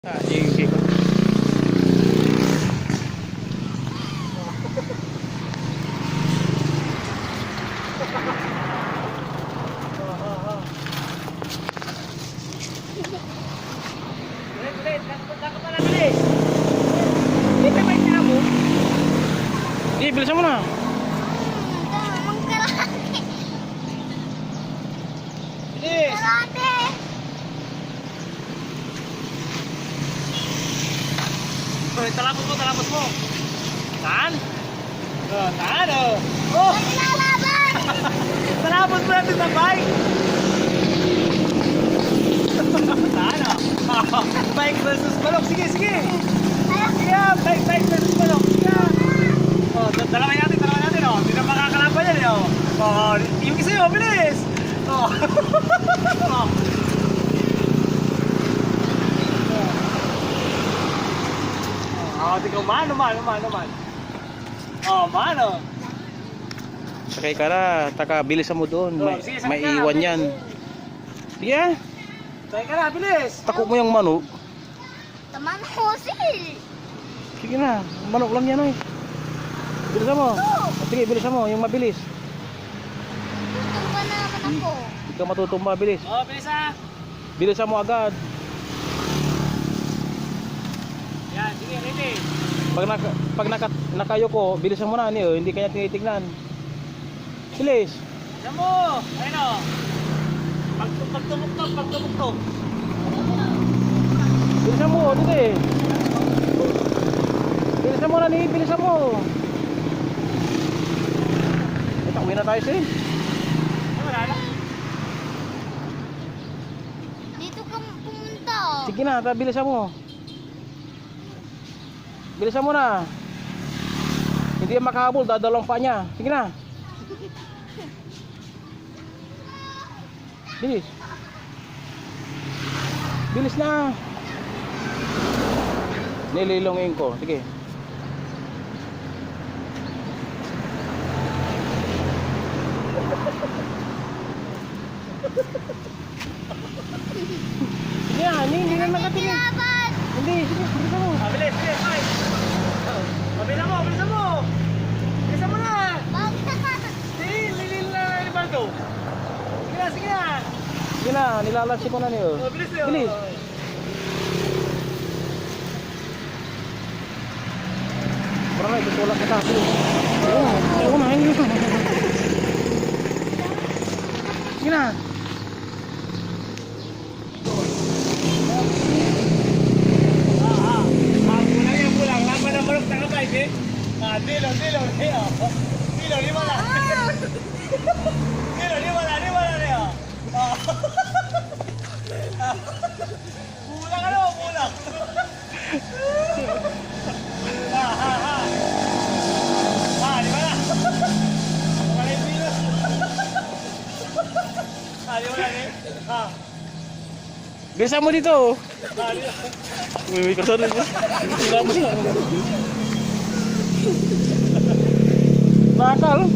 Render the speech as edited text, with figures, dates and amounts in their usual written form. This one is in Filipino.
Sige ko. Di, bilisan mo na. Bilis. Talapot mo, talapot mo. Saan? Saan oh. Oh! Talapot mo natin sa bike. Saan oh? Bike versus balok. Sige, sige. Sige, bike versus balok. Sige. Oh, dalawin natin oh. Hindi na makakalaban yan oh. Oh, yung isa yun, bilis. Oh. Oh. Oh, tingnan mano. Oh, mano. Sakay ka na, taka bilisan mo doon. May iwan yan. Sige. Sakay ka na, bilis. Takot mo yung manok. Taman hosil. Sige na, manok lang yan oy. Bilisan mo. Sige, bilisan mo, yung mabilis. Tutumba na naman ako. Hindi ka matutumba, bilis. Oh, bilis ah. Bilisan mo agad. Yan, sige, ready. Pag nakayoko, bilisan mo na niyo, hindi kanya tinitingnan. Bilis. Yan mo. Ayun o. Pagtumuktok. Bilisan mo, dito eh. Bilisan mo na ni, bilisan mo. Ito, uwi na tayo siya. Wala na. Dito ka pumunta. Sige na, bilisan mo. Bilisan mo na. Hindi yan makahabol, dadalawang pa niya. Sige na. Bilis. Bilis na. Nililongin ko. Sige. Sige na, hindi na nakatingin. Laban. Hindi, sige, bilisan mo. Bilis. Ay. Bilisan mo. Bilisan mo na. Bag. Sige, lilil na Rivaldo. Sige na. Sige na, nilalansi ko na niyo. Oh, bilis yun. Bilis. Parang may tutulak kita. Bilis. Oo na, hindi na. Sige na. Pulang. Laban ang marok na kabay, eh. Dilo. Dilo, di wala. Di wala niya. Pulang. Di wala. Wala yung dilo. Di wala niya. Bilisan mo dito. May kasama mo. Sila mo siya. Bakal.